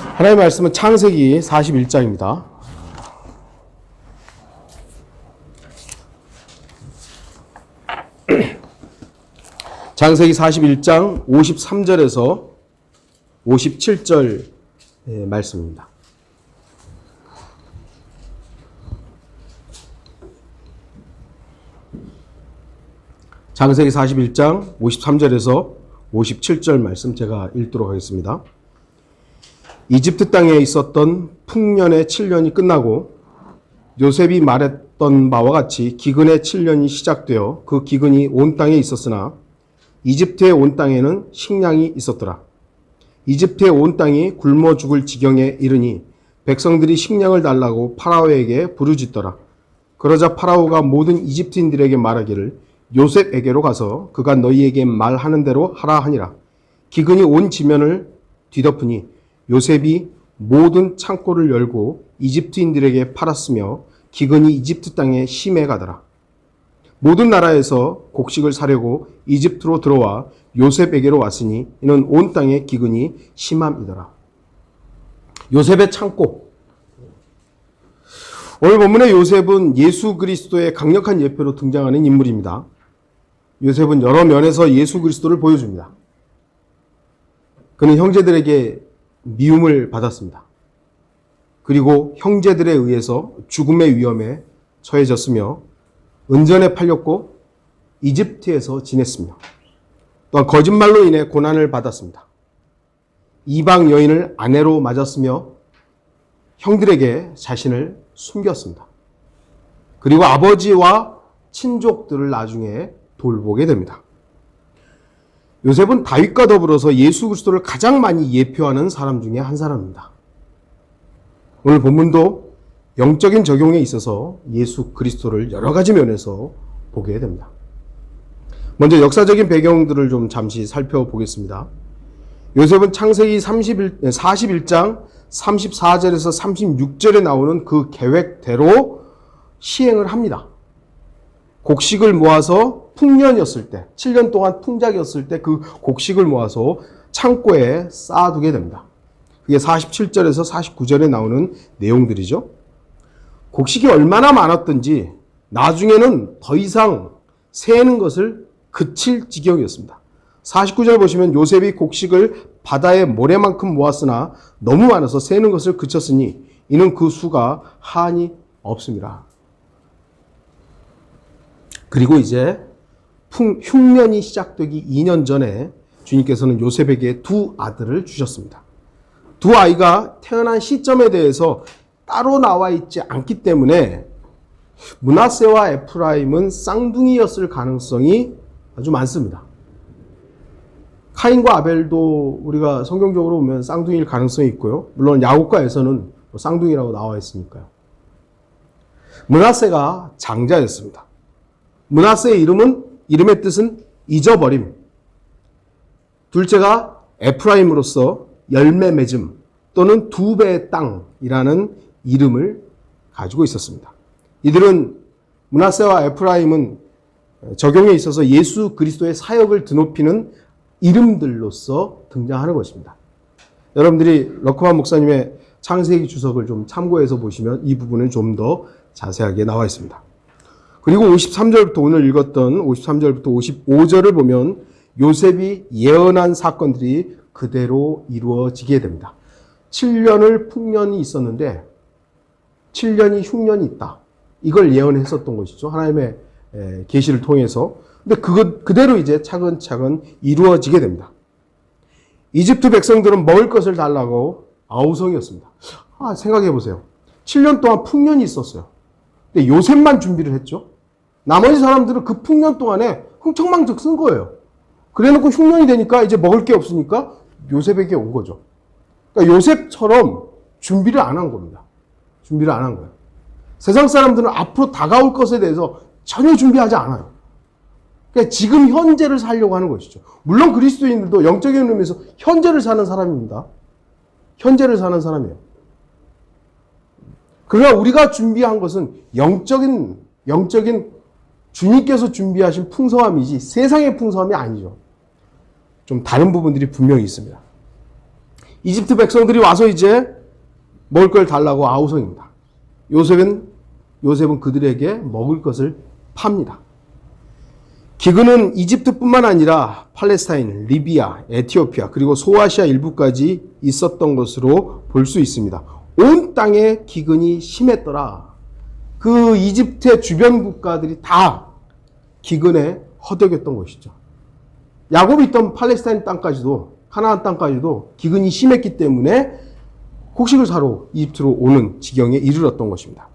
하나님의 말씀은 창세기 41장입니다. 창세기 41장 53절에서 57절 말씀입니다. 창세기 41장 53절에서 57절 말씀 제가 읽도록 하겠습니다. 이집트 땅에 있었던 풍년의 7년이 끝나고 요셉이 말했던 바와 같이 기근의 7년이 시작되어 그 기근이 온 땅에 있었으나 이집트의 온 땅에는 식량이 있었더라. 이집트의 온 땅이 굶어 죽을 지경에 이르니 백성들이 식량을 달라고 파라오에게 부르짖더라. 그러자 파라오가 모든 이집트인들에게 말하기를 요셉에게로 가서 그가 너희에게 말하는 대로 하라 하니라. 기근이 온 지면을 뒤덮으니 요셉이 모든 창고를 열고 이집트인들에게 팔았으며 기근이 이집트 땅에 심해 가더라. 모든 나라에서 곡식을 사려고 이집트로 들어와 요셉에게로 왔으니 이는 온 땅에 기근이 심함이더라. 요셉의 창고. 오늘 본문의 요셉은 예수 그리스도의 강력한 예표로 등장하는 인물입니다. 요셉은 여러 면에서 예수 그리스도를 보여줍니다. 그는 형제들에게 미움을 받았습니다. 그리고 형제들에 의해서 죽음의 위험에 처해졌으며 은전에 팔렸고 이집트에서 지냈으며 또한 거짓말로 인해 고난을 받았습니다. 이방 여인을 아내로 맞았으며 형들에게 자신을 숨겼습니다. 그리고 아버지와 친족들을 나중에 돌보게 됩니다. 요셉은 다윗과 더불어서 예수 그리스도를 가장 많이 예표하는 사람 중에 한 사람입니다. 오늘 본문도 영적인 적용에 있어서 예수 그리스도를 여러 가지 면에서 보게 됩니다. 먼저 역사적인 배경들을 좀 잠시 살펴보겠습니다. 요셉은 창세기 41장 34절에서 36절에 나오는 그 계획대로 시행을 합니다. 곡식을 모아서 풍년이었을 때, 7년 동안 풍작이었을 때 그 곡식을 모아서 창고에 쌓아두게 됩니다. 그게 47절에서 49절에 나오는 내용들이죠. 곡식이 얼마나 많았든지 나중에는 더 이상 세는 것을 그칠 지경이었습니다. 49절 보시면 요셉이 곡식을 바다의 모래만큼 모았으나 너무 많아서 세는 것을 그쳤으니 이는 그 수가 한이 없습니다. 그리고 이제 흉년이 시작되기 2년 전에 주님께서는 요셉에게 두 아들을 주셨습니다. 두 아이가 태어난 시점에 대해서 따로 나와 있지 않기 때문에 므낫세와 에프라임은 쌍둥이였을 가능성이 아주 많습니다. 카인과 아벨도 우리가 성경적으로 보면 쌍둥이일 가능성이 있고요. 물론 야곱과 에서는 쌍둥이라고 나와 있으니까요. 므낫세가 장자였습니다. 므낫세의 이름의 뜻은 잊어버림. 둘째가 에프라임으로서 열매 맺음 또는 두 배의 땅이라는 이름을 가지고 있었습니다. 이들은 므낫세와 에프라임은 적용에 있어서 예수 그리스도의 사역을 드높이는 이름들로서 등장하는 것입니다. 여러분들이 러크만 목사님의 창세기 주석을 좀 참고해서 보시면 이 부분은 좀 더 자세하게 나와 있습니다. 그리고 53절부터 오늘 읽었던 53절부터 55절을 보면 요셉이 예언한 사건들이 그대로 이루어지게 됩니다. 7년을 풍년이 있었는데 7년이 흉년이 있다. 이걸 예언했었던 것이죠. 하나님의 계시를 통해서. 근데 그대로 이제 차근차근 이루어지게 됩니다. 이집트 백성들은 먹을 것을 달라고 아우성이었습니다. 생각해 보세요. 7년 동안 풍년이 있었어요. 근데 요셉만 준비를 했죠. 나머지 사람들은 그 풍년 동안에 흥청망청 쓴 거예요. 그래놓고 흉년이 되니까 이제 먹을 게 없으니까 요셉에게 온 거죠. 그러니까 요셉처럼 준비를 안 한 겁니다. 준비를 안 한 거예요. 세상 사람들은 앞으로 다가올 것에 대해서 전혀 준비하지 않아요. 그러니까 지금 현재를 살려고 하는 것이죠. 물론 그리스도인들도 영적인 의미에서 현재를 사는 사람입니다. 현재를 사는 사람이에요. 그러나 우리가 준비한 것은 영적인 주님께서 준비하신 풍성함이지 세상의 풍성함이 아니죠. 좀 다른 부분들이 분명히 있습니다. 이집트 백성들이 와서 이제 먹을 걸 달라고 아우성입니다. 요셉은 그들에게 먹을 것을 팝니다. 기근은 이집트뿐만 아니라 팔레스타인, 리비아, 에티오피아 그리고 소아시아 일부까지 있었던 것으로 볼 수 있습니다. 온 땅에 기근이 심했더라. 그 이집트의 주변 국가들이 다 기근에 허덕였던 것이죠. 야곱이 있던 팔레스타인 땅까지도, 가나안 땅까지도 기근이 심했기 때문에 곡식을 사러 이집트로 오는 지경에 이르렀던 것입니다.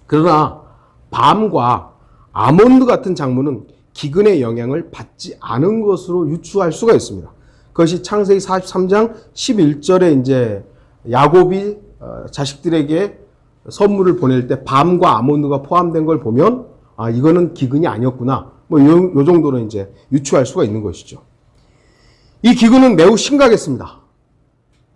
그러나 밤과 아몬드 같은 작물은 기근의 영향을 받지 않은 것으로 유추할 수가 있습니다. 그것이 창세기 43장 11절에 이제 야곱이 자식들에게 선물을 보낼 때 밤과 아몬드가 포함된 걸 보면 아, 이거는 기근이 아니었구나. 요 정도로 이제 유추할 수가 있는 것이죠. 이 기근은 매우 심각했습니다.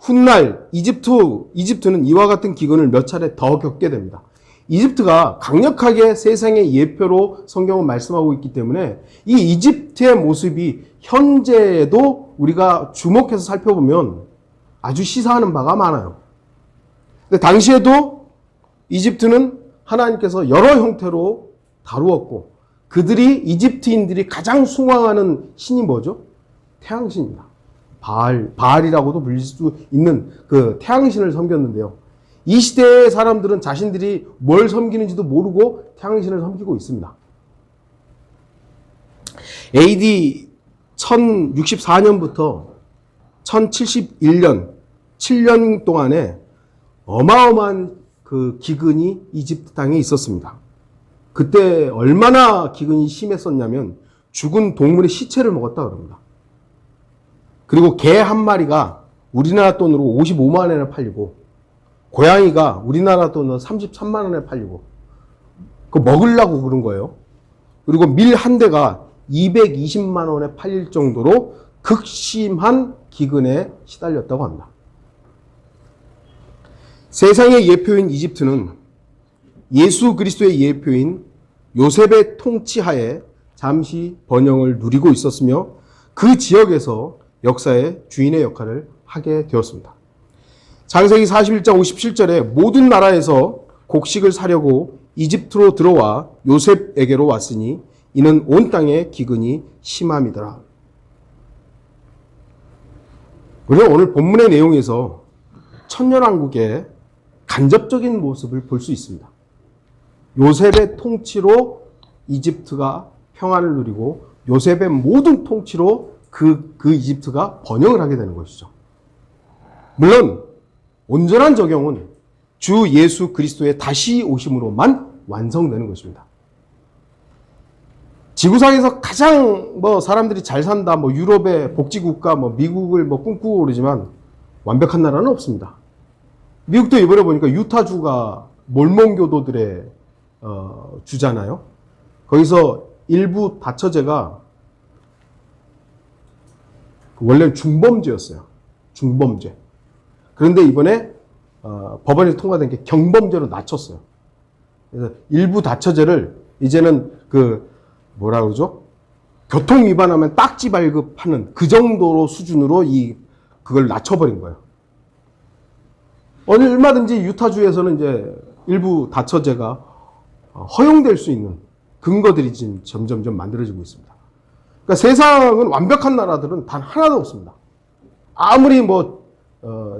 훗날 이집트는 이와 같은 기근을 몇 차례 더 겪게 됩니다. 이집트가 강력하게 세상의 예표로 성경은 말씀하고 있기 때문에 이 이집트의 모습이 현재에도 우리가 주목해서 살펴보면 아주 시사하는 바가 많아요. 근데 당시에도 이집트는 하나님께서 여러 형태로 다루었고 그들이 이집트인들이 가장 숭앙하는 신이 뭐죠? 태양신입니다. 바알이라고도 불릴 수 있는 그 태양신을 섬겼는데요. 이 시대의 사람들은 자신들이 뭘 섬기는지도 모르고 태양신을 섬기고 있습니다. AD 1064년부터 1071년, 7년 동안에 어마어마한 그 기근이 이집트 땅에 있었습니다. 그때 얼마나 기근이 심했었냐면 죽은 동물의 시체를 먹었다 그럽니다. 그리고 개 한 마리가 우리나라 돈으로 55만 원에 팔리고 고양이가 우리나라 돈으로 33만 원에 팔리고 그거 먹으려고 그런 거예요. 그리고 밀 한 대가 220만 원에 팔릴 정도로 극심한 기근에 시달렸다고 합니다. 세상의 예표인 이집트는 예수 그리스도의 예표인 요셉의 통치하에 잠시 번영을 누리고 있었으며 그 지역에서 역사의 주인의 역할을 하게 되었습니다. 창세기 41장 57절에 모든 나라에서 곡식을 사려고 이집트로 들어와 요셉에게로 왔으니 이는 온 땅의 기근이 심함이더라. 우리는 오늘 본문의 내용에서 천년왕국의 간접적인 모습을 볼 수 있습니다. 요셉의 통치로 이집트가 평안을 누리고 요셉의 모든 통치로 그 이집트가 번영을 하게 되는 것이죠. 물론 온전한 적용은 주 예수 그리스도의 다시 오심으로만 완성되는 것입니다. 지구상에서 가장 사람들이 잘 산다, 유럽의 복지국가, 미국을 꿈꾸고 그러지만 완벽한 나라는 없습니다. 미국도 이번에 보니까 유타주가 몰몬교도들의 주잖아요. 거기서 일부 다처제가 원래는 중범죄였어요. 중범죄. 그런데 이번에 법안이 통과된 게 경범죄로 낮췄어요. 그래서 일부 다처제를 이제는 뭐라 그러죠? 교통 위반하면 딱지 발급하는 그 정도로 수준으로 그걸 낮춰버린 거예요. 얼마든지 유타주에서는 이제 일부 다처제가 허용될 수 있는 근거들이 지금 점점 만들어지고 있습니다. 그러니까 세상은 완벽한 나라들은 단 하나도 없습니다. 아무리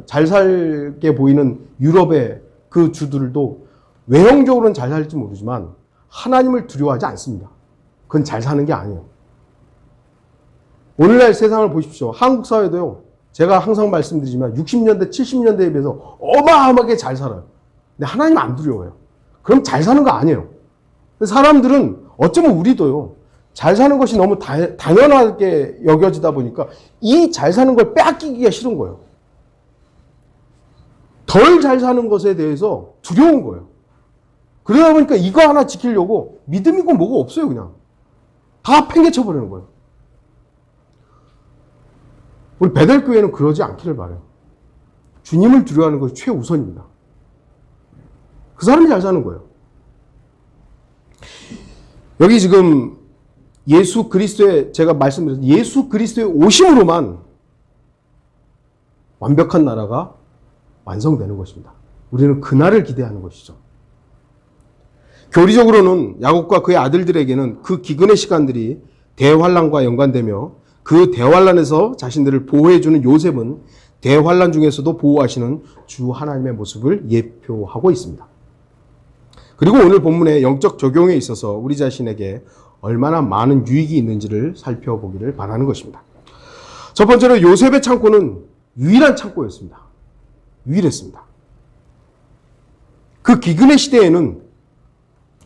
잘 살게 보이는 유럽의 그 주들도 외형적으로는 잘 살지 모르지만 하나님을 두려워하지 않습니다. 그건 잘 사는 게 아니에요. 오늘날 세상을 보십시오. 한국 사회도요. 제가 항상 말씀드리지만 60년대, 70년대에 비해서 어마어마하게 잘 살아요. 근데 하나님 안 두려워요. 그럼 잘 사는 거 아니에요. 사람들은 어쩌면 우리도요. 잘 사는 것이 너무 당연하게 여겨지다 보니까 이 잘 사는 걸 빼앗기기가 싫은 거예요. 덜 잘 사는 것에 대해서 두려운 거예요. 그러다 보니까 이거 하나 지키려고 믿음이고 뭐가 없어요. 그냥 다 팽개쳐버리는 거예요. 우리 베델교회는 그러지 않기를 바라요. 주님을 두려워하는 것이 최우선입니다. 그 사람이 잘 사는 거예요. 여기 지금 예수 그리스도의, 제가 말씀드렸죠. 예수 그리스도의 오심으로만 완벽한 나라가 완성되는 것입니다. 우리는 그날을 기대하는 것이죠. 교리적으로는 야곱과 그의 아들들에게는 그 기근의 시간들이 대환란과 연관되며 그 대환란에서 자신들을 보호해주는 요셉은 대환란 중에서도 보호하시는 주 하나님의 모습을 예표하고 있습니다. 그리고 오늘 본문의 영적 적용에 있어서 우리 자신에게 얼마나 많은 유익이 있는지를 살펴보기를 바라는 것입니다. 첫 번째로 요셉의 창고는 유일한 창고였습니다. 유일했습니다. 그 기근의 시대에는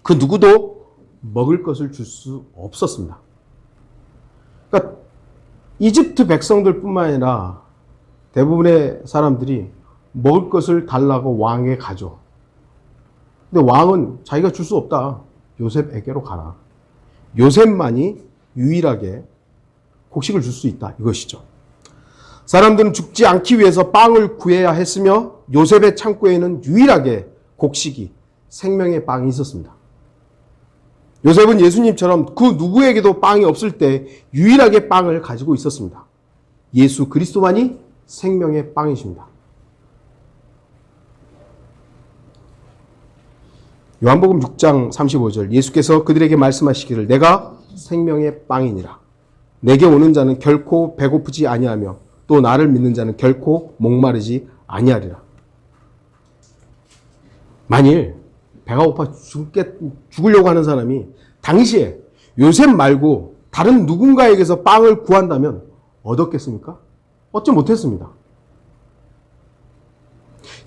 그 누구도 먹을 것을 줄 수 없었습니다. 그러니까 이집트 백성들뿐만 아니라 대부분의 사람들이 먹을 것을 달라고 왕에게 가죠. 근데 왕은 자기가 줄 수 없다. 요셉에게로 가라. 요셉만이 유일하게 곡식을 줄 수 있다. 이것이죠. 사람들은 죽지 않기 위해서 빵을 구해야 했으며 요셉의 창고에는 유일하게 곡식이 생명의 빵이 있었습니다. 요셉은 예수님처럼 그 누구에게도 빵이 없을 때 유일하게 빵을 가지고 있었습니다. 예수 그리스도만이 생명의 빵이십니다. 요한복음 6장 35절 예수께서 그들에게 말씀하시기를 내가 생명의 빵이니라. 내게 오는 자는 결코 배고프지 아니하며 또 나를 믿는 자는 결코 목마르지 아니하리라. 만일 배가 고파 죽으려고 하는 사람이 당시에 요셉 말고 다른 누군가에게서 빵을 구한다면 얻었겠습니까? 얻지 못했습니다.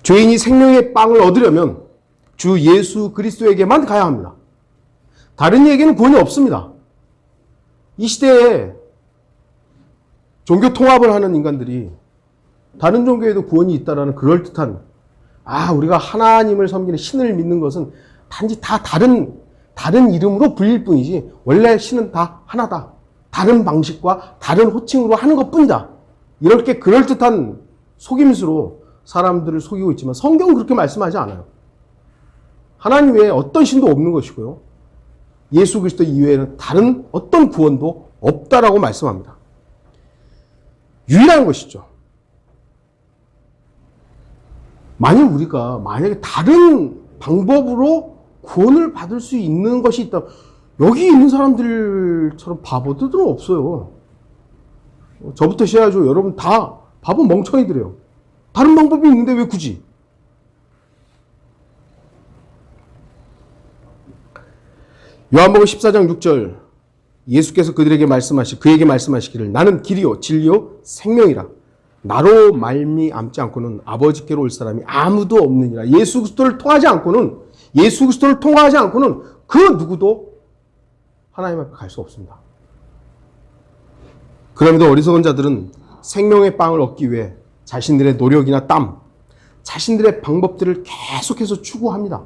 죄인이 생명의 빵을 얻으려면 주 예수 그리스도에게만 가야 합니다. 다른 이에게는 구원이 없습니다. 이 시대에 종교 통합을 하는 인간들이 다른 종교에도 구원이 있다라는 그럴듯한 우리가 하나님을 섬기는 신을 믿는 것은 단지 다 다른 이름으로 불릴 뿐이지 원래 신은 다 하나다. 다른 방식과 다른 호칭으로 하는 것뿐이다. 이렇게 그럴듯한 속임수로 사람들을 속이고 있지만 성경은 그렇게 말씀하지 않아요. 하나님 외에 어떤 신도 없는 것이고요. 예수 그리스도 이외에는 다른 어떤 구원도 없다라고 말씀합니다. 유일한 것이죠. 만약에 다른 방법으로 구원을 받을 수 있는 것이 있다. 여기 있는 사람들처럼 바보들은 없어요. 저부터 시작하죠. 여러분 다 바보 멍청이들이에요. 다른 방법이 있는데 왜 굳이? 요한복음 14장 6절 예수께서 그에게 말씀하시기를 나는 길이요 진리요 생명이라. 나로 말미암지 않고는 아버지께로 올 사람이 아무도 없느니라. 예수 그리스도를 통하지 않고는 그 누구도 하나님 앞에 갈 수 없습니다. 그럼에도 어리석은 자들은 생명의 빵을 얻기 위해 자신들의 노력이나 땀, 자신들의 방법들을 계속해서 추구합니다.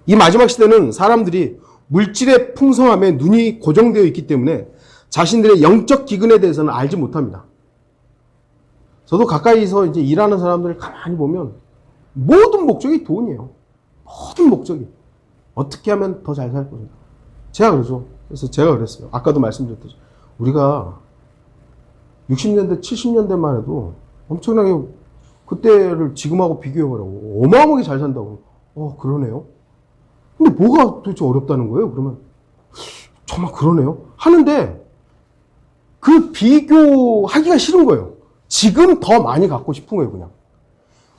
이 마지막 시대는 사람들이 물질의 풍성함에 눈이 고정되어 있기 때문에 자신들의 영적 기근에 대해서는 알지 못합니다. 저도 가까이서 이제 일하는 사람들을 가만히 보면 모든 목적이 돈이에요. 모든 목적이. 어떻게 하면 더 잘 살 것인가. 그래서 제가 그랬어요. 아까도 말씀드렸듯이. 우리가 60년대, 70년대만 해도 엄청나게 그때를 지금하고 비교해보라고. 어마어마하게 잘 산다고. 그러네요. 근데 뭐가 도대체 어렵다는 거예요? 그러면 정말 그러네요. 하는데 그 비교하기가 싫은 거예요. 지금 더 많이 갖고 싶은 거예요, 그냥.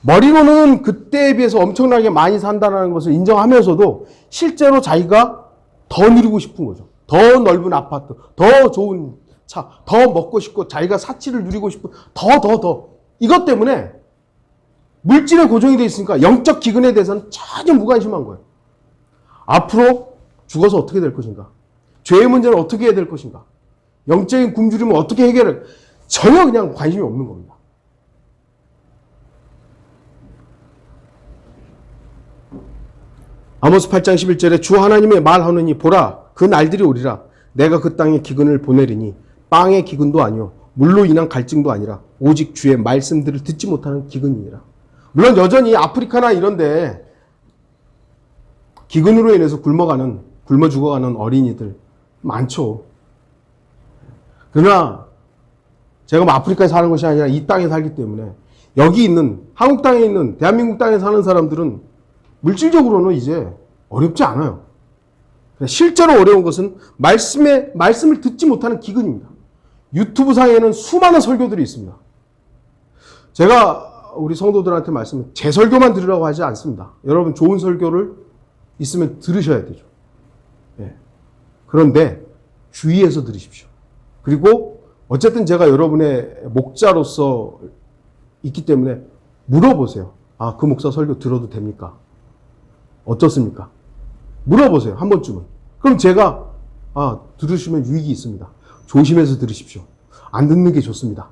머리로는 그때에 비해서 엄청나게 많이 산다는 것을 인정하면서도 실제로 자기가 더 누리고 싶은 거죠. 더 넓은 아파트, 더 좋은 차, 더 먹고 싶고 자기가 사치를 누리고 싶은 더. 이것 때문에 물질에 고정이 되어 있으니까 영적 기근에 대해서는 전혀 무관심한 거예요. 앞으로 죽어서 어떻게 될 것인가? 죄의 문제는 어떻게 해야 될 것인가? 영적인 굶주림은 어떻게 해결할 전혀 그냥 관심이 없는 겁니다. 아모스 8장 11절에 주 하나님의 말하노니 보라 그 날들이 오리라 내가 그 땅에 기근을 보내리니 빵의 기근도 아니요 물로 인한 갈증도 아니라 오직 주의 말씀들을 듣지 못하는 기근이니라. 물론 여전히 아프리카나 이런데 기근으로 인해서 굶어 죽어가는 어린이들 많죠. 그러나 제가 뭐 아프리카에 사는 것이 아니라 이 땅에 살기 때문에 여기 있는, 한국 땅에 있는, 대한민국 땅에 사는 사람들은 물질적으로는 이제 어렵지 않아요. 실제로 어려운 것은 말씀을 듣지 못하는 기근입니다. 유튜브 상에는 수많은 설교들이 있습니다. 제가 우리 성도들한테 제 설교만 들으라고 하지 않습니다. 여러분 좋은 설교를 있으면 들으셔야 되죠. 예. 그런데 주의해서 들으십시오. 그리고 어쨌든 제가 여러분의 목자로서 있기 때문에 물어보세요. 그 목사 설교 들어도 됩니까? 어떻습니까? 물어보세요. 한 번쯤은. 그럼 제가 들으시면 유익이 있습니다. 조심해서 들으십시오. 안 듣는 게 좋습니다.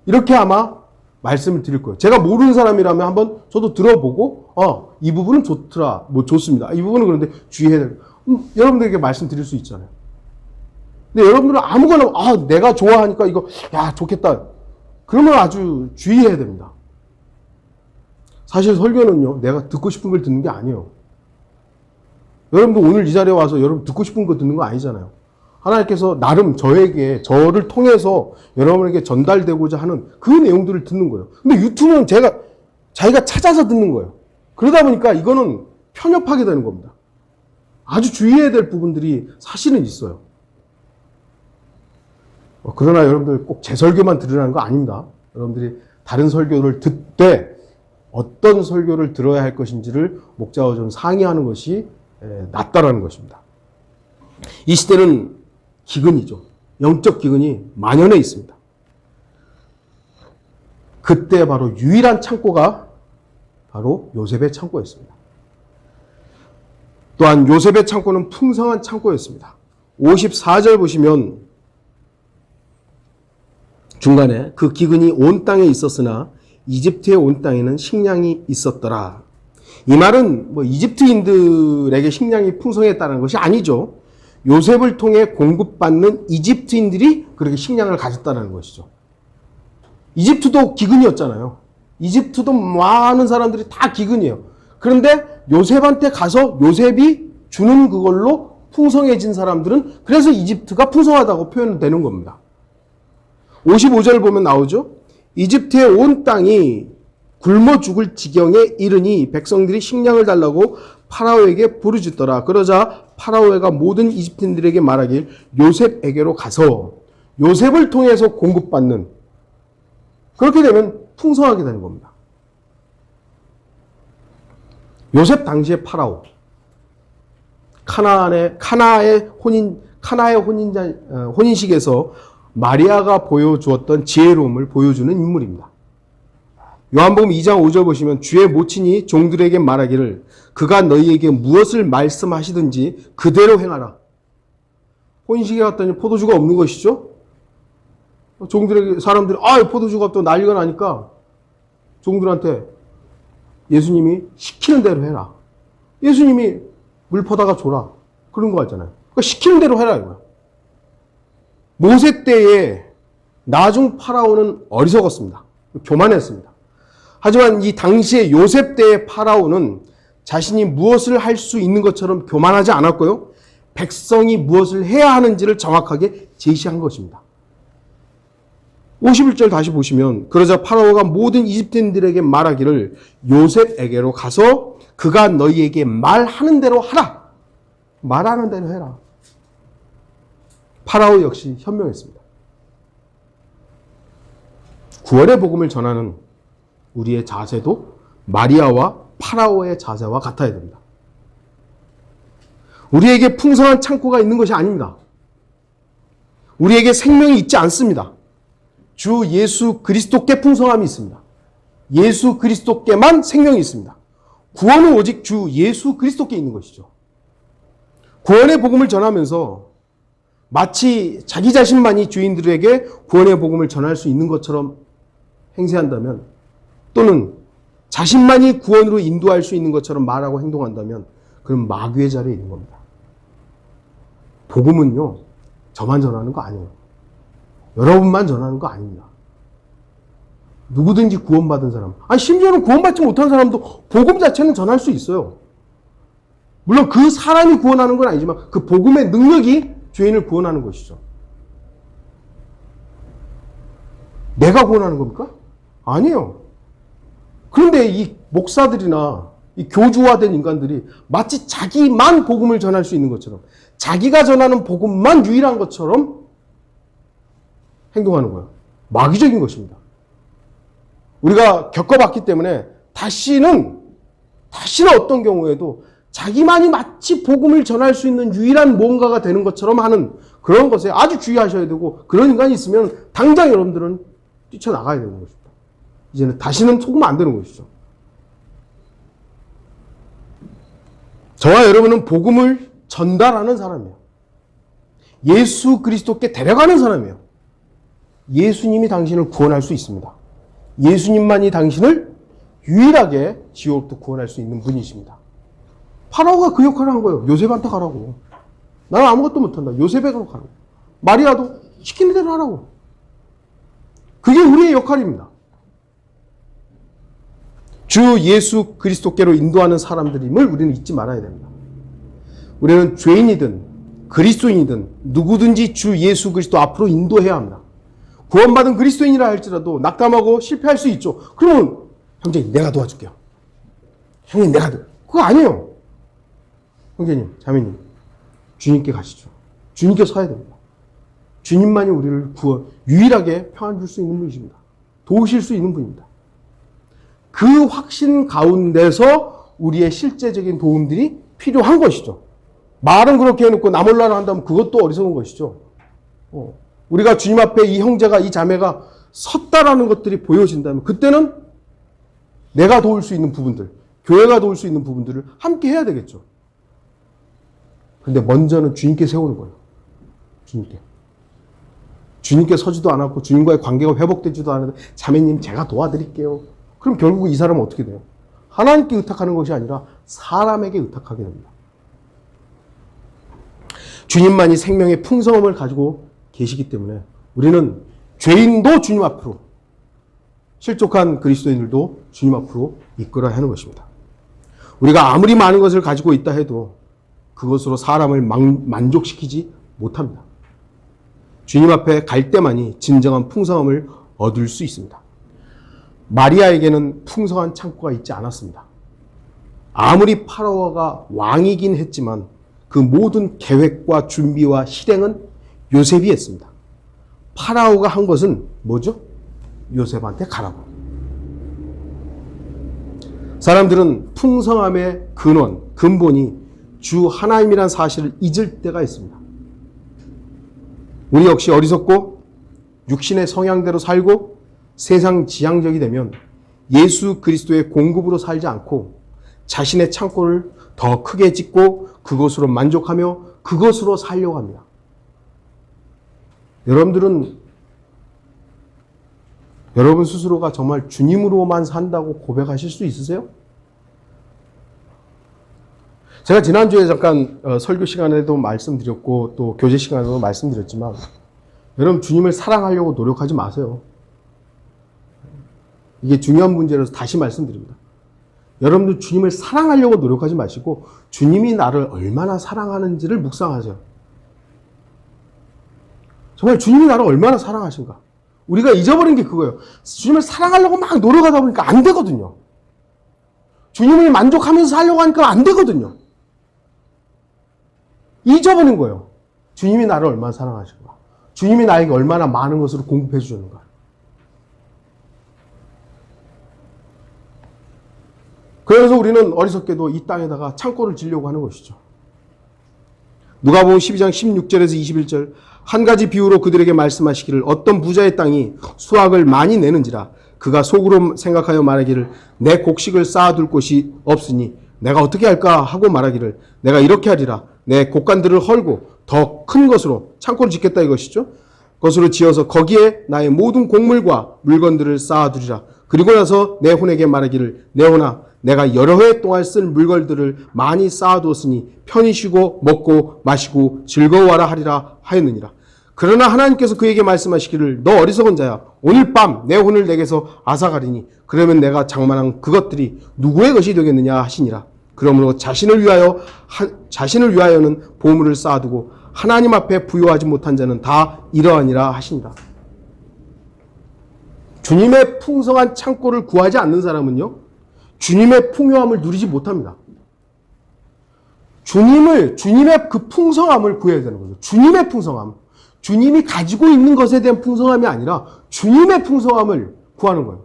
이렇게 아마 말씀을 드릴 거예요. 제가 모르는 사람이라면 한번 저도 들어보고 이 부분은 좋더라. 좋습니다. 이 부분은 그런데 주의해야 돼요. 여러분들에게 말씀드릴 수 있잖아요. 근데 여러분들은 아무거나 내가 좋아하니까 이거 좋겠다. 그러면 아주 주의해야 됩니다. 사실 설교는요, 내가 듣고 싶은 걸 듣는 게 아니에요. 여러분도 오늘 이 자리에 와서 여러분 듣고 싶은 거 듣는 거 아니잖아요. 하나님께서 나름 저를 통해서 여러분에게 전달되고자 하는 그 내용들을 듣는 거예요. 근데 유튜브는 자기가 찾아서 듣는 거예요. 그러다 보니까 이거는 편협하게 되는 겁니다. 아주 주의해야 될 부분들이 사실은 있어요. 그러나 여러분들 꼭 제 설교만 들으라는 거 아닙니다. 여러분들이 다른 설교를 듣되 어떤 설교를 들어야 할 것인지를 목자와 좀 상의하는 것이 낫다라는 것입니다. 이 시대는 기근이죠. 영적 기근이 만연해 있습니다. 그때 바로 유일한 창고가 바로 요셉의 창고였습니다. 또한 요셉의 창고는 풍성한 창고였습니다. 54절 보시면 중간에 그 기근이 온 땅에 있었으나 이집트의 온 땅에는 식량이 있었더라. 이 말은 이집트인들에게 식량이 풍성했다는 것이 아니죠. 요셉을 통해 공급받는 이집트인들이 그렇게 식량을 가졌다는 것이죠. 이집트도 기근이었잖아요. 이집트도 많은 사람들이 다 기근이에요. 그런데 요셉한테 가서 요셉이 주는 그걸로 풍성해진 사람들은 그래서 이집트가 풍성하다고 표현되는 겁니다. 55절 보면 나오죠. 이집트의 온 땅이 굶어 죽을 지경에 이르니 백성들이 식량을 달라고 파라오에게 부르짖더라. 그러자 파라오가 모든 이집트인들에게 말하길 요셉에게로 가서 요셉을 통해서 공급받는, 그렇게 되면 풍성하게 되는 겁니다. 요셉 당시의 파라오, 카나의 혼인식에서 마리아가 보여주었던 지혜로움을 보여주는 인물입니다. 요한복음 2장 5절 보시면 주의 모친이 종들에게 말하기를 그가 너희에게 무엇을 말씀하시든지 그대로 행하라. 혼인식에 갔더니 포도주가 없는 것이죠. 사람들이 포도주가 없다고 난리가 나니까 종들한테 예수님이 시키는 대로 해라. 예수님이 물 퍼다가 줘라. 그런 거 같잖아요. 그러니까 시키는 대로 해라 이거야. 모세 때에 나중 파라오는 어리석었습니다. 교만했습니다. 하지만 이 당시에 요셉 때의 파라오는 자신이 무엇을 할 수 있는 것처럼 교만하지 않았고요. 백성이 무엇을 해야 하는지를 정확하게 제시한 것입니다. 51절 다시 보시면 그러자 파라오가 모든 이집트인들에게 말하기를 요셉에게로 가서 그가 너희에게 말하는 대로 하라. 말하는 대로 해라. 파라오 역시 현명했습니다. 구원의 복음을 전하는 우리의 자세도 마리아와 파라오의 자세와 같아야 됩니다. 우리에게 풍성한 창고가 있는 것이 아닙니다. 우리에게 생명이 있지 않습니다. 주 예수 그리스도께 풍성함이 있습니다. 예수 그리스도께만 생명이 있습니다. 구원은 오직 주 예수 그리스도께 있는 것이죠. 구원의 복음을 전하면서 마치 자기 자신만이 주인들에게 구원의 복음을 전할 수 있는 것처럼 행세한다면, 또는 자신만이 구원으로 인도할 수 있는 것처럼 말하고 행동한다면 그럼 마귀의 자리에 있는 겁니다. 복음은요, 저만 전하는 거 아니에요. 여러분만 전하는 거 아닙니다. 누구든지 구원받은 사람, 심지어는 구원받지 못한 사람도 복음 자체는 전할 수 있어요. 물론 그 사람이 구원하는 건 아니지만 그 복음의 능력이 죄인을 구원하는 것이죠. 내가 구원하는 겁니까? 아니에요. 그런데 이 목사들이나 이 교주화된 인간들이 마치 자기만 복음을 전할 수 있는 것처럼, 자기가 전하는 복음만 유일한 것처럼 행동하는 거예요. 마귀적인 것입니다. 우리가 겪어봤기 때문에 다시는 어떤 경우에도 자기만이 마치 복음을 전할 수 있는 유일한 뭔가가 되는 것처럼 하는 그런 것에 아주 주의하셔야 되고, 그런 인간이 있으면 당장 여러분들은 뛰쳐나가야 되는 것입니다. 이제는 다시는 속으면 안 되는 것이죠. 저와 여러분은 복음을 전달하는 사람이에요. 예수 그리스도께 데려가는 사람이에요. 예수님이 당신을 구원할 수 있습니다. 예수님만이 당신을 유일하게 지옥부터 구원할 수 있는 분이십니다. 파라오가 그 역할을 한 거예요. 요셉한테 가라고. 나는 아무것도 못한다. 요셉에게로 가라고. 마리아도 시키는 대로 하라고. 그게 우리의 역할입니다. 주 예수 그리스도께로 인도하는 사람들임을 우리는 잊지 말아야 됩니다. 우리는 죄인이든 그리스도인이든 누구든지 주 예수 그리스도 앞으로 인도해야 합니다. 구원받은 그리스도인이라 할지라도 낙담하고 실패할 수 있죠. 그러면 형제님 내가 도와줄게요. 형님 내가 그거 아니에요. 형제님, 자매님, 주님께 가시죠. 주님께 서야 됩니다. 주님만이 우리를 유일하게 평안 줄 수 있는 분이십니다. 도우실 수 있는 분입니다. 그 확신 가운데서 우리의 실제적인 도움들이 필요한 것이죠. 말은 그렇게 해놓고 나 몰라라 한다면 그것도 어리석은 것이죠. 우리가 주님 앞에 이 형제가, 이 자매가 섰다라는 것들이 보여진다면 그때는 내가 도울 수 있는 부분들, 교회가 도울 수 있는 부분들을 함께 해야 되겠죠. 근데 먼저는 주님께 세우는 거예요. 주님께 서지도 않았고 주님과의 관계가 회복되지도 않았는데 자매님 제가 도와드릴게요. 그럼 결국 이 사람은 어떻게 돼요? 하나님께 의탁하는 것이 아니라 사람에게 의탁하게 됩니다. 주님만이 생명의 풍성함을 가지고 계시기 때문에 우리는 죄인도 주님 앞으로, 실족한 그리스도인들도 주님 앞으로 이끌어야 하는 것입니다. 우리가 아무리 많은 것을 가지고 있다 해도 그것으로 사람을 만족시키지 못합니다. 주님 앞에 갈 때만이 진정한 풍성함을 얻을 수 있습니다. 마리아에게는 풍성한 창고가 있지 않았습니다. 아무리 파라오가 왕이긴 했지만 그 모든 계획과 준비와 실행은 요셉이 했습니다. 파라오가 한 것은 뭐죠? 요셉한테 가라고. 사람들은 풍성함의 근본이 주 하나님이란 사실을 잊을 때가 있습니다. 우리 역시 어리석고 육신의 성향대로 살고 세상 지향적이 되면 예수 그리스도의 공급으로 살지 않고 자신의 창고를 더 크게 짓고 그것으로 만족하며 그것으로 살려고 합니다. 여러분들은 여러분 스스로가 정말 주님으로만 산다고 고백하실 수 있으세요? 제가 지난주에 잠깐 설교 시간에도 말씀드렸고 또 교제 시간에도 말씀드렸지만 여러분 주님을 사랑하려고 노력하지 마세요. 이게 중요한 문제라서 다시 말씀드립니다. 여러분들 주님을 사랑하려고 노력하지 마시고 주님이 나를 얼마나 사랑하는지를 묵상하세요. 정말 주님이 나를 얼마나 사랑하신가. 우리가 잊어버린 게 그거예요. 주님을 사랑하려고 막 노력하다 보니까 안 되거든요. 주님을 만족하면서 살려고 하니까 안 되거든요. 잊어버린 거예요. 주님이 나를 얼마나 사랑하신가. 주님이 나에게 얼마나 많은 것으로 공급해 주셨는가. 그래서 우리는 어리석게도 이 땅에다가 창고를 지려고 하는 것이죠. 누가복음 12장 16절에서 21절 한 가지 비유로 그들에게 말씀하시기를 어떤 부자의 땅이 수확을 많이 내는지라 그가 속으로 생각하여 말하기를 내 곡식을 쌓아둘 곳이 없으니 내가 어떻게 할까 하고 말하기를 내가 이렇게 하리라 내 곡간들을 헐고 더 큰 것으로 창고를 짓겠다 이것이죠. 것으로 지어서 거기에 나의 모든 곡물과 물건들을 쌓아두리라. 그리고 나서 내 혼에게 말하기를 내 혼아 내가 여러 해 동안 쓸 물건들을 많이 쌓아두었으니 편히 쉬고 먹고 마시고 즐거워하라 하리라 하였느니라. 그러나 하나님께서 그에게 말씀하시기를 너 어리석은 자야 오늘 밤 내 혼을 내게서 앗아가리니 그러면 내가 장만한 그것들이 누구의 것이 되겠느냐 하시니라. 그러므로 자신을 위하여는 보물을 쌓아두고 하나님 앞에 부요하지 못한 자는 다 이러하니라 하시니라. 주님의 풍성한 창고를 구하지 않는 사람은요, 주님의 풍요함을 누리지 못합니다. 주님의 그 풍성함을 구해야 되는 거죠. 주님의 풍성함. 주님이 가지고 있는 것에 대한 풍성함이 아니라 주님의 풍성함을 구하는 거예요.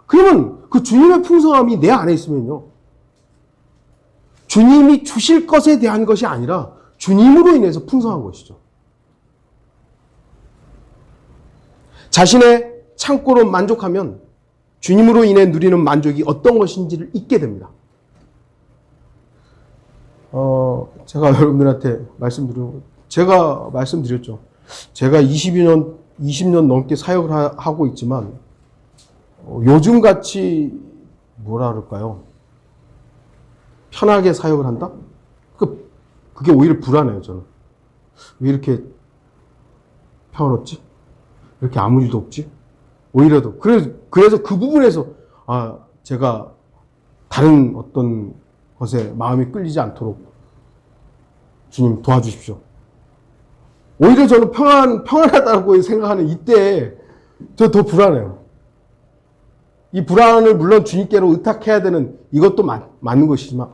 그러면 그 주님의 풍성함이 내 안에 있으면요, 주님이 주실 것에 대한 것이 아니라 주님으로 인해서 풍성한 것이죠. 자신의 창고로 만족하면 주님으로 인해 누리는 만족이 어떤 것인지를 잊게 됩니다. 제가 여러분들한테 제가 말씀드렸죠. 제가 20년 넘게 사역을 하고 있지만, 요즘같이, 뭐라 그럴까요? 편하게 사역을 한다? 그게 오히려 불안해요, 저는. 왜 이렇게 평화롭지? 왜 이렇게 아무 일도 없지? 오히려도. 그래서 그 부분에서, 제가 다른 어떤 것에 마음이 끌리지 않도록 주님 도와주십시오. 오히려 저는 평안하다고 생각하는 이때에 저 더 불안해요. 이 불안을 물론 주님께로 의탁해야 되는 이것도 맞는 것이지만,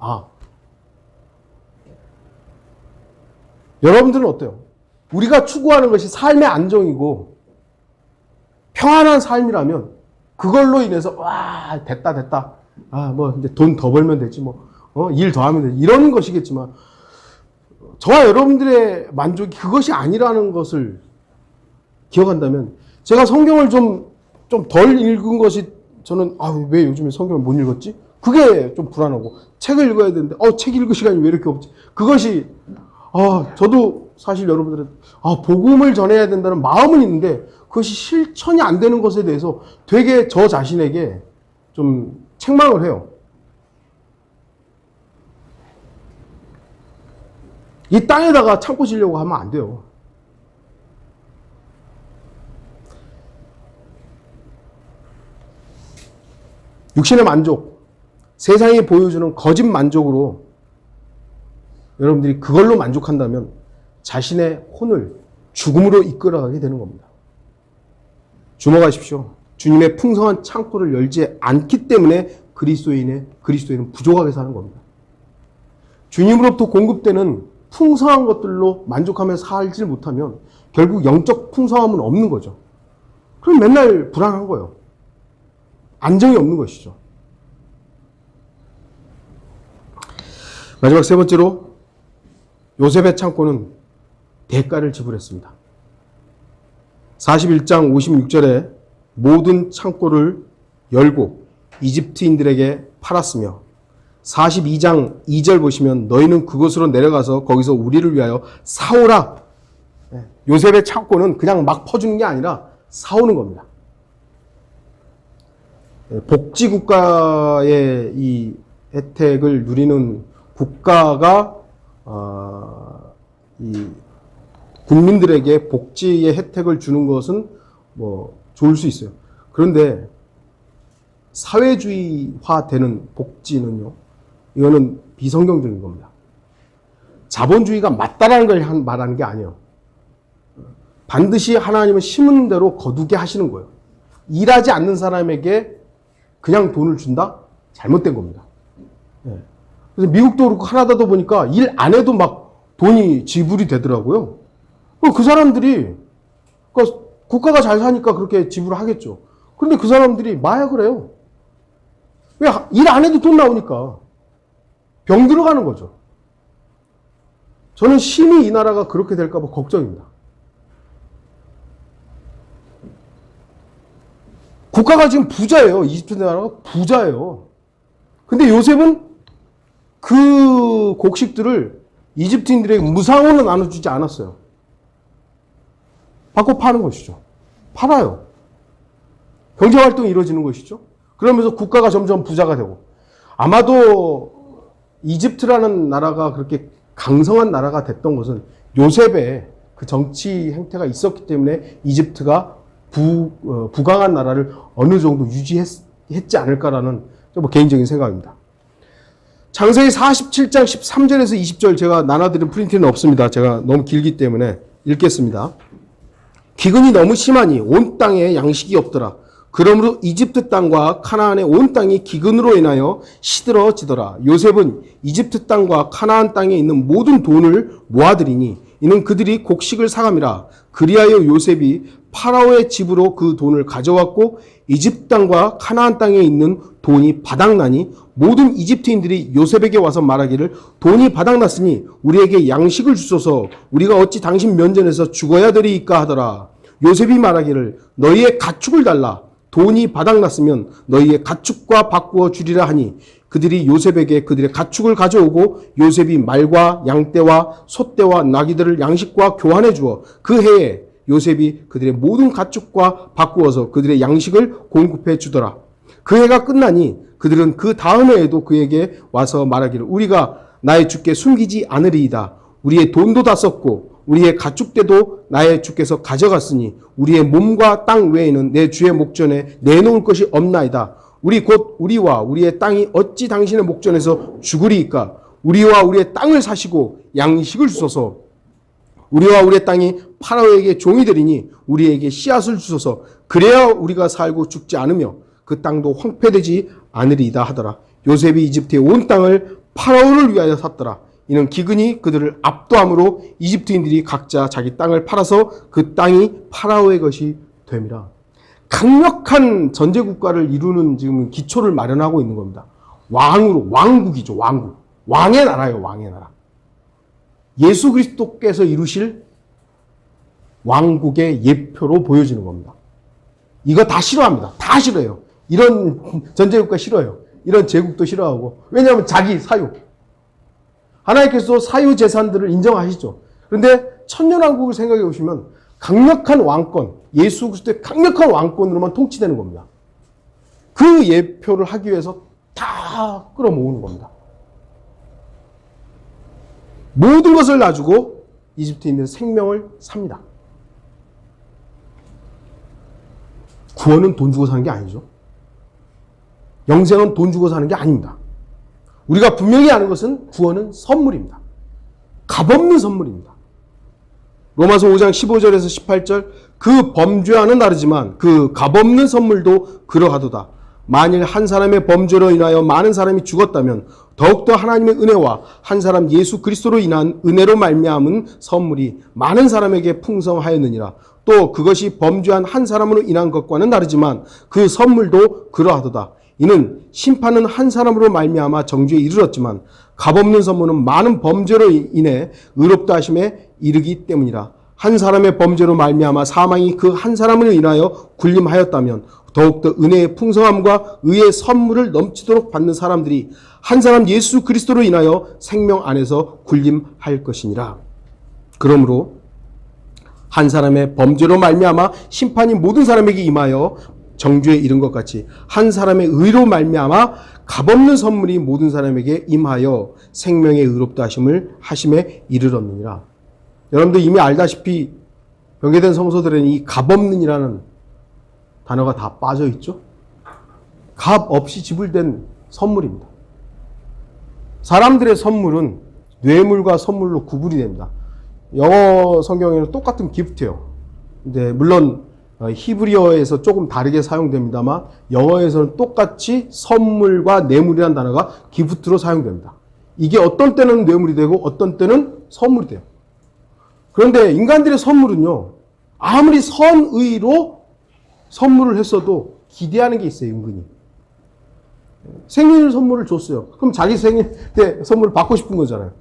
여러분들은 어때요? 우리가 추구하는 것이 삶의 안정이고 평안한 삶이라면 그걸로 인해서 됐다. 뭐 이제 돈 더 벌면 되지, 일 더 하면 되지, 이런 것이겠지만, 저와 여러분들의 만족이 그것이 아니라는 것을 기억한다면, 제가 성경을 좀 덜 읽은 것이, 저는 왜 요즘에 성경을 못 읽었지? 그게 좀 불안하고, 책을 읽어야 되는데 책 읽을 시간이 왜 이렇게 없지? 그것이 저도 사실 여러분들은 복음을 전해야 된다는 마음은 있는데 그것이 실천이 안 되는 것에 대해서 되게 저 자신에게 좀 책망을 해요. 이 땅에다가 창고 지려고 하면 안 돼요. 육신의 만족, 세상이 보여주는 거짓 만족으로 여러분들이 그걸로 만족한다면 자신의 혼을 죽음으로 이끌어가게 되는 겁니다. 주목하십시오. 주님의 풍성한 창고를 열지 않기 때문에 그리스도인은 부족하게 사는 겁니다. 주님으로부터 공급되는 풍성한 것들로 만족하며 살지 못하면 결국 영적 풍성함은 없는 거죠. 그럼 맨날 불안한 거예요. 안정이 없는 것이죠. 마지막 세 번째로, 요셉의 창고는 대가를 지불했습니다. 41장 56절에 모든 창고를 열고 이집트인들에게 팔았으며, 42장 2절 보시면 너희는 그곳으로 내려가서 거기서 우리를 위하여 사오라. 요셉의 창고는 그냥 막 퍼주는 게 아니라 사오는 겁니다. 복지국가의 이 혜택을 누리는 국가가 이 국민들에게 복지의 혜택을 주는 것은 좋을 수 있어요. 그런데 사회주의화되는 복지는요, 이거는 비성경적인 겁니다. 자본주의가 맞다라는 걸 말하는 게 아니에요. 반드시 하나님은 심은 대로 거두게 하시는 거예요. 일하지 않는 사람에게 그냥 돈을 준다? 잘못된 겁니다. 그래서 미국도 그렇고 카나다도 보니까 일 안 해도 막 돈이 지불이 되더라고요. 그 사람들이, 그러니까 국가가 잘 사니까 그렇게 지불을 하겠죠. 그런데 그 사람들이 마약을 해요. 왜? 일 안 해도 돈 나오니까. 병 들어가는 거죠. 저는 심히 이 나라가 그렇게 될까봐 걱정입니다. 국가가 지금 부자예요. 이집트 나라가 부자예요. 근데 요셉은 그 곡식들을 이집트인들에게 무상으로 나눠주지 않았어요. 받고 파는 것이죠. 팔아요. 경제활동이 이루어지는 것이죠. 그러면서 국가가 점점 부자가 되고, 아마도 이집트라는 나라가 그렇게 강성한 나라가 됐던 것은 요셉의 그 정치 행태가 있었기 때문에 이집트가 부강한 나라를 어느 정도 유지했지 않을까라는 개인적인 생각입니다. 창세기 47장 13절에서 20절 제가 나눠드린 프린트는 없습니다. 제가 너무 길기 때문에 읽겠습니다. 기근이 너무 심하니 온 땅에 양식이 없더라. 그러므로 이집트 땅과 카나안의 온 땅이 기근으로 인하여 시들어지더라. 요셉은 이집트 땅과 카나안 땅에 있는 모든 돈을 모아들이니 이는 그들이 곡식을 사감이라. 그리하여 요셉이 파라오의 집으로 그 돈을 가져왔고 이집트 땅과 카나안 땅에 있는 돈이 바닥나니 모든 이집트인들이 요셉에게 와서 말하기를 돈이 바닥났으니 우리에게 양식을 주소서. 우리가 어찌 당신 면전에서 죽어야 되리이까 하더라. 요셉이 말하기를 너희의 가축을 달라. 돈이 바닥났으면 너희의 가축과 바꾸어 주리라 하니 그들이 요셉에게 그들의 가축을 가져오고 요셉이 말과 양떼와 소떼와 나귀들을 양식과 교환해 주어 그 해에 요셉이 그들의 모든 가축과 바꾸어서 그들의 양식을 공급해 주더라. 그 해가 끝나니 그들은 그 다음 해에도 그에게 와서 말하기를 우리가 나의 주께 숨기지 않으리이다. 우리의 돈도 다 썼고 우리의 가축대도 나의 주께서 가져갔으니 우리의 몸과 땅 외에는 내 주의 목전에 내놓을 것이 없나이다. 우리와 우리의 땅이 어찌 당신의 목전에서 죽으리이까? 우리와 우리의 땅을 사시고 양식을 주소서. 우리와 우리의 땅이 파라오에게 종이 되리니 우리에게 씨앗을 주소서. 그래야 우리가 살고 죽지 않으며 그 땅도 황폐되지 않으리이다 하더라. 요셉이 이집트의 온 땅을 파라오를 위하여 샀더라. 이는 기근이 그들을 압도함으로 이집트인들이 각자 자기 땅을 팔아서 그 땅이 파라오의 것이 됨이라. 강력한 전제 국가를 이루는 지금 기초를 마련하고 있는 겁니다. 왕국이죠. 왕국. 왕의 나라예요. 왕의 나라. 예수 그리스도께서 이루실 왕국의 예표로 보여지는 겁니다. 이거 다 싫어합니다. 다 싫어요. 이런 전제 국가 싫어요. 이런 제국도 싫어하고. 왜냐하면 자기 사유. 하나님께서 사유 재산들을 인정하시죠. 그런데 천년왕국을 생각해 보시면 강력한 왕권, 예수 그리스도의 강력한 왕권으로만 통치되는 겁니다. 그 예표를 하기 위해서 다 끌어모으는 겁니다. 모든 것을 놔주고 이집트인들의 생명을 삽니다. 구원은 돈 주고 사는 게 아니죠. 영생은 돈 주고 사는 게 아닙니다. 우리가 분명히 아는 것은 구원은 선물입니다. 값없는 선물입니다. 로마서 5장 15절에서 18절 그 범죄와는 다르지만 그 값없는 선물도 그러하도다. 만일 한 사람의 범죄로 인하여 많은 사람이 죽었다면 더욱더 하나님의 은혜와 한 사람 예수 그리스도로 인한 은혜로 말미암은 선물이 많은 사람에게 풍성하였느니라. 또 그것이 범죄한 한 사람으로 인한 것과는 다르지만 그 선물도 그러하도다. 이는 심판은 한 사람으로 말미암아 정죄에 이르렀지만 값없는 선물은 많은 범죄로 인해 의롭다 하심에 이르기 때문이라. 한 사람의 범죄로 말미암아 사망이 그 한 사람으로 인하여 군림하였다면 더욱더 은혜의 풍성함과 의의 선물을 넘치도록 받는 사람들이 한 사람 예수 그리스도로 인하여 생명 안에서 군림할 것이니라. 그러므로 한 사람의 범죄로 말미암아 심판이 모든 사람에게 임하여 정죄에 이른 것 같이 한 사람의 의로 말미암아 값없는 선물이 모든 사람에게 임하여 생명의 의롭다 하심에 이르렀느니라. 여러분들 이미 알다시피 변개된 성서들에는 이 값없는이라는 단어가 다 빠져 있죠. 값 없이 지불된 선물입니다. 사람들의 선물은 뇌물과 선물로 구분이 됩니다. 영어 성경에는 똑같은 기프트예요. 근데 물론 히브리어에서 조금 다르게 사용됩니다만 영어에서는 똑같이 선물과 뇌물이라는 단어가 기프트로 사용됩니다. 이게 어떤 때는 뇌물이 되고 어떤 때는 선물이 돼요. 그런데 인간들의 선물은요, 아무리 선의로 선물을 했어도 기대하는 게 있어요, 은근히. 생일 선물을 줬어요. 그럼 자기 생일 때 선물을 받고 싶은 거잖아요.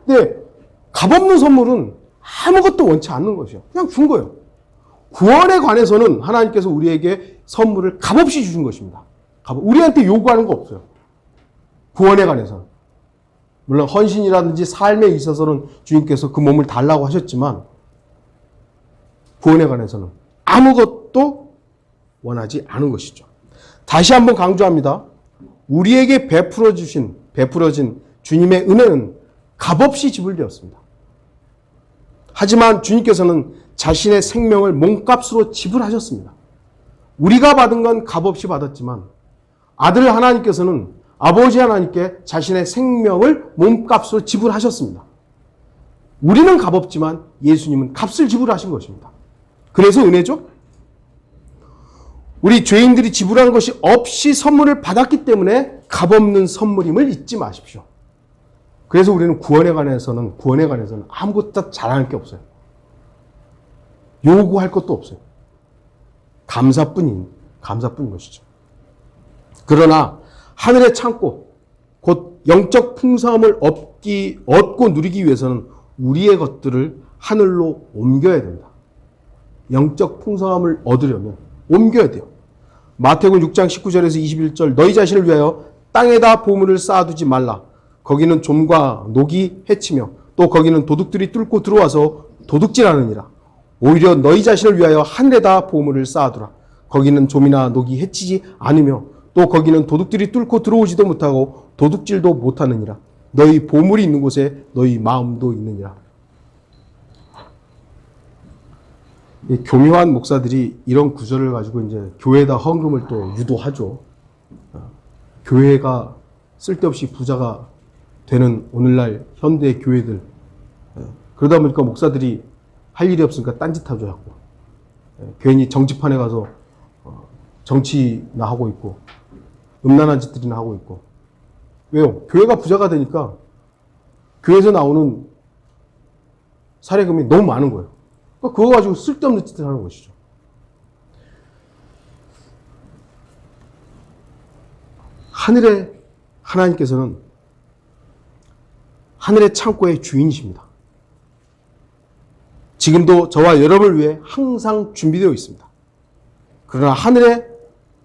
근데 값없는 선물은 아무것도 원치 않는 것이요. 그냥 준 거예요. 구원에 관해서는 하나님께서 우리에게 선물을 값없이 주신 것입니다. 우리한테 요구하는 거 없어요. 구원에 관해서는. 물론 헌신이라든지 삶에 있어서는 주님께서 그 몸을 달라고 하셨지만 구원에 관해서는 아무것도 원하지 않은 것이죠. 다시 한번 강조합니다. 우리에게 베풀어진 주님의 은혜는 값없이 지불되었습니다. 하지만 주님께서는 자신의 생명을 몸값으로 지불하셨습니다. 우리가 받은 건 값없이 받았지만 아들 하나님께서는 아버지 하나님께 자신의 생명을 몸값으로 지불하셨습니다. 우리는 값없지만 예수님은 값을 지불하신 것입니다. 그래서 은혜죠. 우리 죄인들이 지불한 것이 없이 선물을 받았기 때문에 값없는 선물임을 잊지 마십시오. 그래서 우리는 구원에 관해서는 아무것도 자랑할 게 없어요. 요구할 것도 없어요. 감사뿐인 것이죠. 그러나 하늘의 창고, 곧 영적 풍성함을 얻고 누리기 위해서는 우리의 것들을 하늘로 옮겨야 된다. 영적 풍성함을 얻으려면 옮겨야 돼요. 마태복음 6장 19절에서 21절, 너희 자신을 위하여 땅에다 보물을 쌓아두지 말라. 거기는 좀과 녹이 해치며 또 거기는 도둑들이 뚫고 들어와서 도둑질하느니라. 오히려 너희 자신을 위하여 하늘에다 보물을 쌓아두라. 거기는 좀이나 녹이 해치지 않으며 또 거기는 도둑들이 뚫고 들어오지도 못하고 도둑질도 못하느니라. 너희 보물이 있는 곳에 너희 마음도 있느니라. 교묘한 목사들이 이런 구절을 가지고 이제 교회에다 헌금을 또 유도하죠. 교회가 쓸데없이 부자가 되는 오늘날 현대 교회들. 그러다 보니까 목사들이 할 일이 없으니까 딴짓하죠, 자꾸. 괜히 정치판에 가서 정치나 하고 있고, 음란한 짓들이나 하고 있고. 왜요? 교회가 부자가 되니까 교회에서 나오는 사례금이 너무 많은 거예요. 그러니까 그거 가지고 쓸데없는 짓을 하는 것이죠. 하늘의 하나님께서는 하늘의 창고의 주인이십니다. 지금도 저와 여러분을 위해 항상 준비되어 있습니다. 그러나 하늘의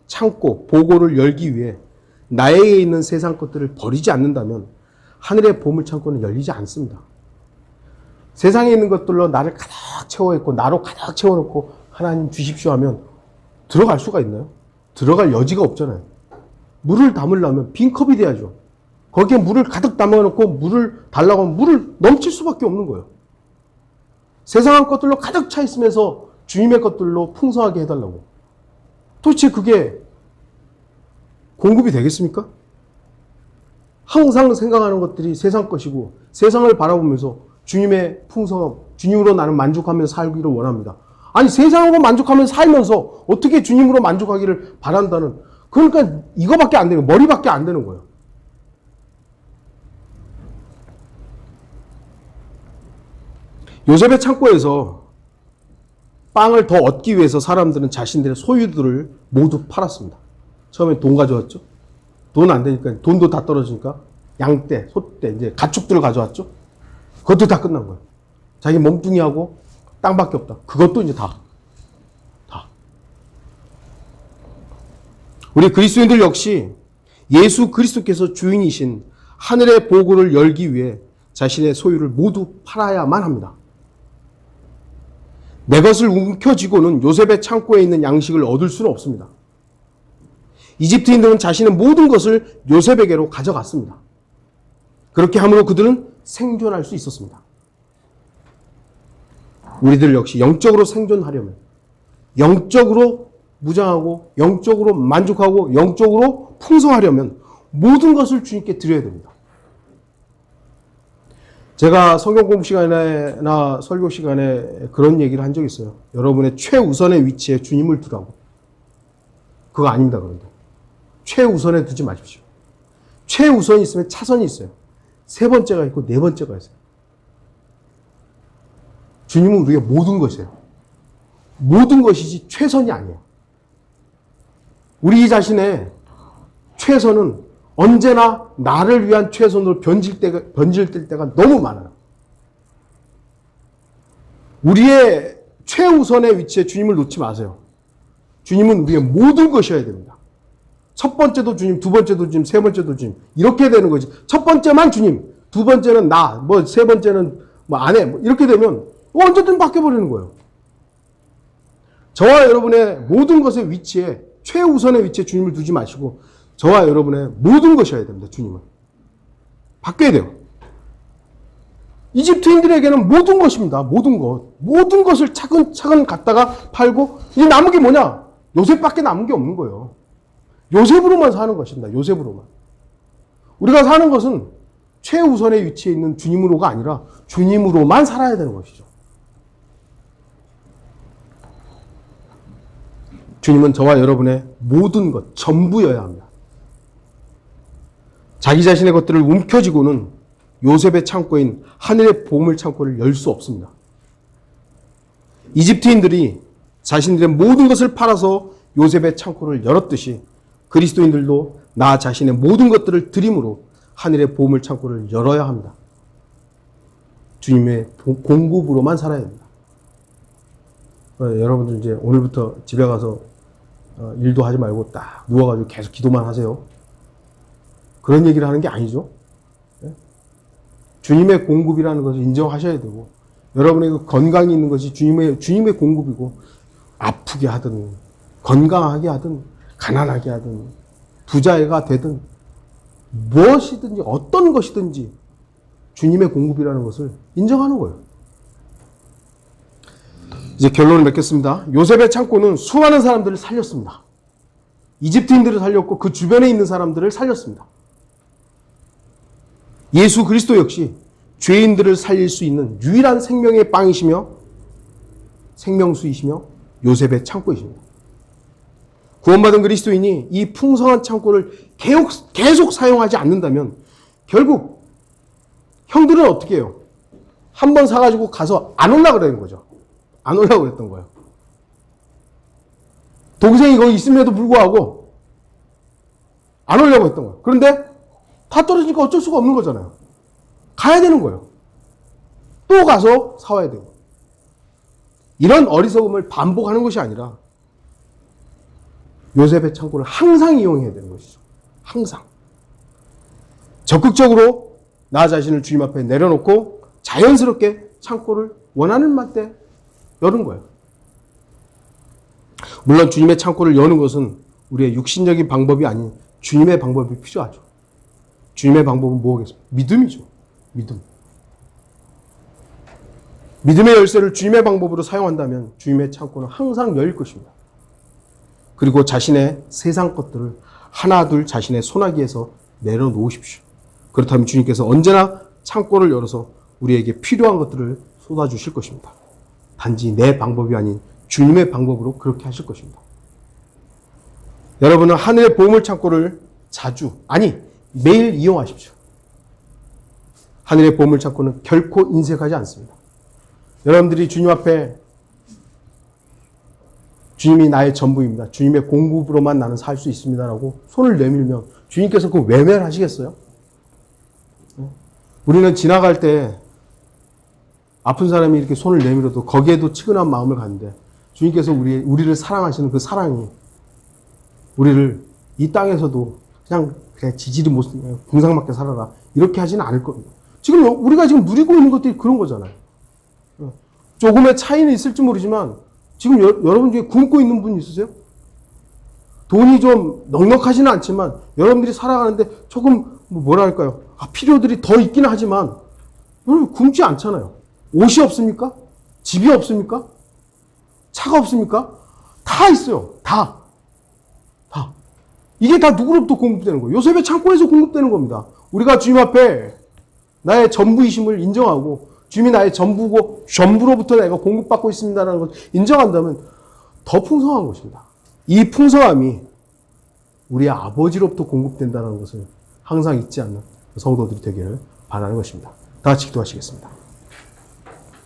창고, 보고를 열기 위해 나에게 있는 세상 것들을 버리지 않는다면 하늘의 보물 창고는 열리지 않습니다. 세상에 있는 것들로 나를 가득 채워있고 나로 가득 채워놓고 하나님 주십시오 하면 들어갈 수가 있나요? 들어갈 여지가 없잖아요. 물을 담으려면 빈 컵이 돼야죠. 거기에 물을 가득 담아놓고 물을 달라고 하면 물을 넘칠 수밖에 없는 거예요. 세상한 것들로 가득 차 있으면서 주님의 것들로 풍성하게 해달라고. 도대체 그게 공급이 되겠습니까? 항상 생각하는 것들이 세상 것이고 세상을 바라보면서 주님의 풍성함, 주님으로 나는 만족하면서 살기를 원합니다. 아니 세상으로 만족하면서 살면서 어떻게 주님으로 만족하기를 바란다는, 그러니까 이거밖에 안 되는, 머리밖에 안 되는 거예요. 요셉의 창고에서 빵을 더 얻기 위해서 사람들은 자신들의 소유들을 모두 팔았습니다. 처음에 돈 가져왔죠. 돈 안 되니까, 돈도 다 떨어지니까 양떼, 소떼, 이제 가축들을 가져왔죠. 그것도 다 끝난 거예요. 자기 몸뚱이하고 땅밖에 없다. 그것도 이제 다. 우리 그리스도인들 역시 예수 그리스도께서 주인이신 하늘의 보고를 열기 위해 자신의 소유를 모두 팔아야만 합니다. 내 것을 움켜쥐고는 요셉의 창고에 있는 양식을 얻을 수는 없습니다. 이집트인들은 자신의 모든 것을 요셉에게로 가져갔습니다. 그렇게 함으로 그들은 생존할 수 있었습니다. 우리들 역시 영적으로 생존하려면, 영적으로 무장하고, 영적으로 만족하고, 영적으로 풍성하려면 모든 것을 주님께 드려야 됩니다. 제가 성경 공부 시간이나 설교 시간에 그런 얘기를 한 적이 있어요. 여러분의 최우선의 위치에 주님을 두라고. 그거 아닙니다, 그런데. 최우선에 두지 마십시오. 최우선이 있으면 차선이 있어요. 세 번째가 있고 네 번째가 있어요. 주님은 우리의 모든 것이에요. 모든 것이지 최선이 아니에요. 우리 자신의 최선은 언제나 나를 위한 최선으로 변질될 때가 너무 많아요. 우리의 최우선의 위치에 주님을 놓지 마세요. 주님은 우리의 모든 것이어야 됩니다. 첫 번째도 주님, 두 번째도 주님, 세 번째도 주님. 이렇게 되는 거지. 첫 번째만 주님, 두 번째는 나, 세 번째는 아내, 이렇게 되면 언제든 바뀌어버리는 거예요. 저와 여러분의 모든 것의 위치에, 최우선의 위치에 주님을 두지 마시고 저와 여러분의 모든 것이어야 됩니다. 주님은. 바뀌어야 돼요. 이집트인들에게는 모든 것입니다. 모든 것. 모든 것을 차근차근 갖다가 팔고 이제 남은 게 뭐냐? 요셉밖에 남은 게 없는 거예요. 요셉으로만 사는 것입니다. 요셉으로만. 우리가 사는 것은 최우선의 위치에 있는 주님으로가 아니라 주님으로만 살아야 되는 것이죠. 주님은 저와 여러분의 모든 것, 전부여야 합니다. 자기 자신의 것들을 움켜쥐고는 요셉의 창고인 하늘의 보물 창고를 열 수 없습니다. 이집트인들이 자신들의 모든 것을 팔아서 요셉의 창고를 열었듯이 그리스도인들도 나 자신의 모든 것들을 드림으로 하늘의 보물 창고를 열어야 합니다. 주님의 공급으로만 살아야 됩니다. 여러분들 이제 오늘부터 집에 가서 일도 하지 말고 딱 누워가지고 계속 기도만 하세요. 그런 얘기를 하는 게 아니죠. 주님의 공급이라는 것을 인정하셔야 되고, 여러분의 그 건강이 있는 것이 주님의 공급이고, 아프게 하든, 건강하게 하든, 가난하게 하든, 부자가 되든, 무엇이든지, 어떤 것이든지, 주님의 공급이라는 것을 인정하는 거예요. 이제 결론을 맺겠습니다. 요셉의 창고는 수많은 사람들을 살렸습니다. 이집트인들을 살렸고, 그 주변에 있는 사람들을 살렸습니다. 예수 그리스도 역시 죄인들을 살릴 수 있는 유일한 생명의 빵이시며 생명수이시며 요셉의 창고이십니다. 구원받은 그리스도인이 이 풍성한 창고를 계속 사용하지 않는다면 결국 형들은 어떻게 해요? 한 번 사가지고 가서 안 올라 그러는 거죠. 안 올라고 그랬던 거예요. 동생이 거기 있음에도 불구하고 안 오려고 했던 거예요. 그런데 다 떨어지니까 어쩔 수가 없는 거잖아요. 가야 되는 거예요. 또 가서 사와야 되고. 이런 어리석음을 반복하는 것이 아니라 요셉의 창고를 항상 이용해야 되는 것이죠. 항상. 적극적으로 나 자신을 주님 앞에 내려놓고 자연스럽게 창고를 원하는 맛때 여는 거예요. 물론 주님의 창고를 여는 것은 우리의 육신적인 방법이 아닌 주님의 방법이 필요하죠. 주님의 방법은 뭐겠습니까? 믿음이죠. 믿음. 믿음의 열쇠를 주님의 방법으로 사용한다면 주님의 창고는 항상 열릴 것입니다. 그리고 자신의 세상 것들을 하나둘 자신의 소나기에서 내려놓으십시오. 그렇다면 주님께서 언제나 창고를 열어서 우리에게 필요한 것들을 쏟아주실 것입니다. 단지 내 방법이 아닌 주님의 방법으로 그렇게 하실 것입니다. 여러분은 하늘의 보물 창고를 자주, 아니 매일 이용하십시오. 하늘의 보물 창고는 결코 인색하지 않습니다. 여러분들이 주님 앞에 주님이 나의 전부입니다. 주님의 공급으로만 나는 살 수 있습니다라고 손을 내밀면 주님께서 그거 외면하시겠어요? 우리는 지나갈 때 아픈 사람이 이렇게 손을 내밀어도 거기에도 치근한 마음을 갖는데 주님께서 우리를 사랑하시는 그 사랑이 우리를 이 땅에서도 그냥 지지리 못 궁상맞게 살아라 이렇게 하지는 않을 겁니다. 지금 우리가 지금 누리고 있는 것들이 그런 거잖아요. 조금의 차이는 있을지 모르지만 지금 여러분 중에 굶고 있는 분 있으세요? 돈이 좀 넉넉하지는 않지만 여러분들이 살아가는데 조금 뭐랄까요? 필요들이 더 있기는 하지만 여러분 굶지 않잖아요. 옷이 없습니까? 집이 없습니까? 차가 없습니까? 다 있어요. 다. 이게 다 누구로부터 공급되는 거예요? 요셉의 창고에서 공급되는 겁니다. 우리가 주님 앞에 나의 전부이심을 인정하고 주님이 나의 전부고 전부로부터 내가 공급받고 있습니다라는 것을 인정한다면 더 풍성한 것입니다. 이 풍성함이 우리의 아버지로부터 공급된다는 것을 항상 잊지 않는 성도들이 되기를 바라는 것입니다. 다 같이 기도하시겠습니다.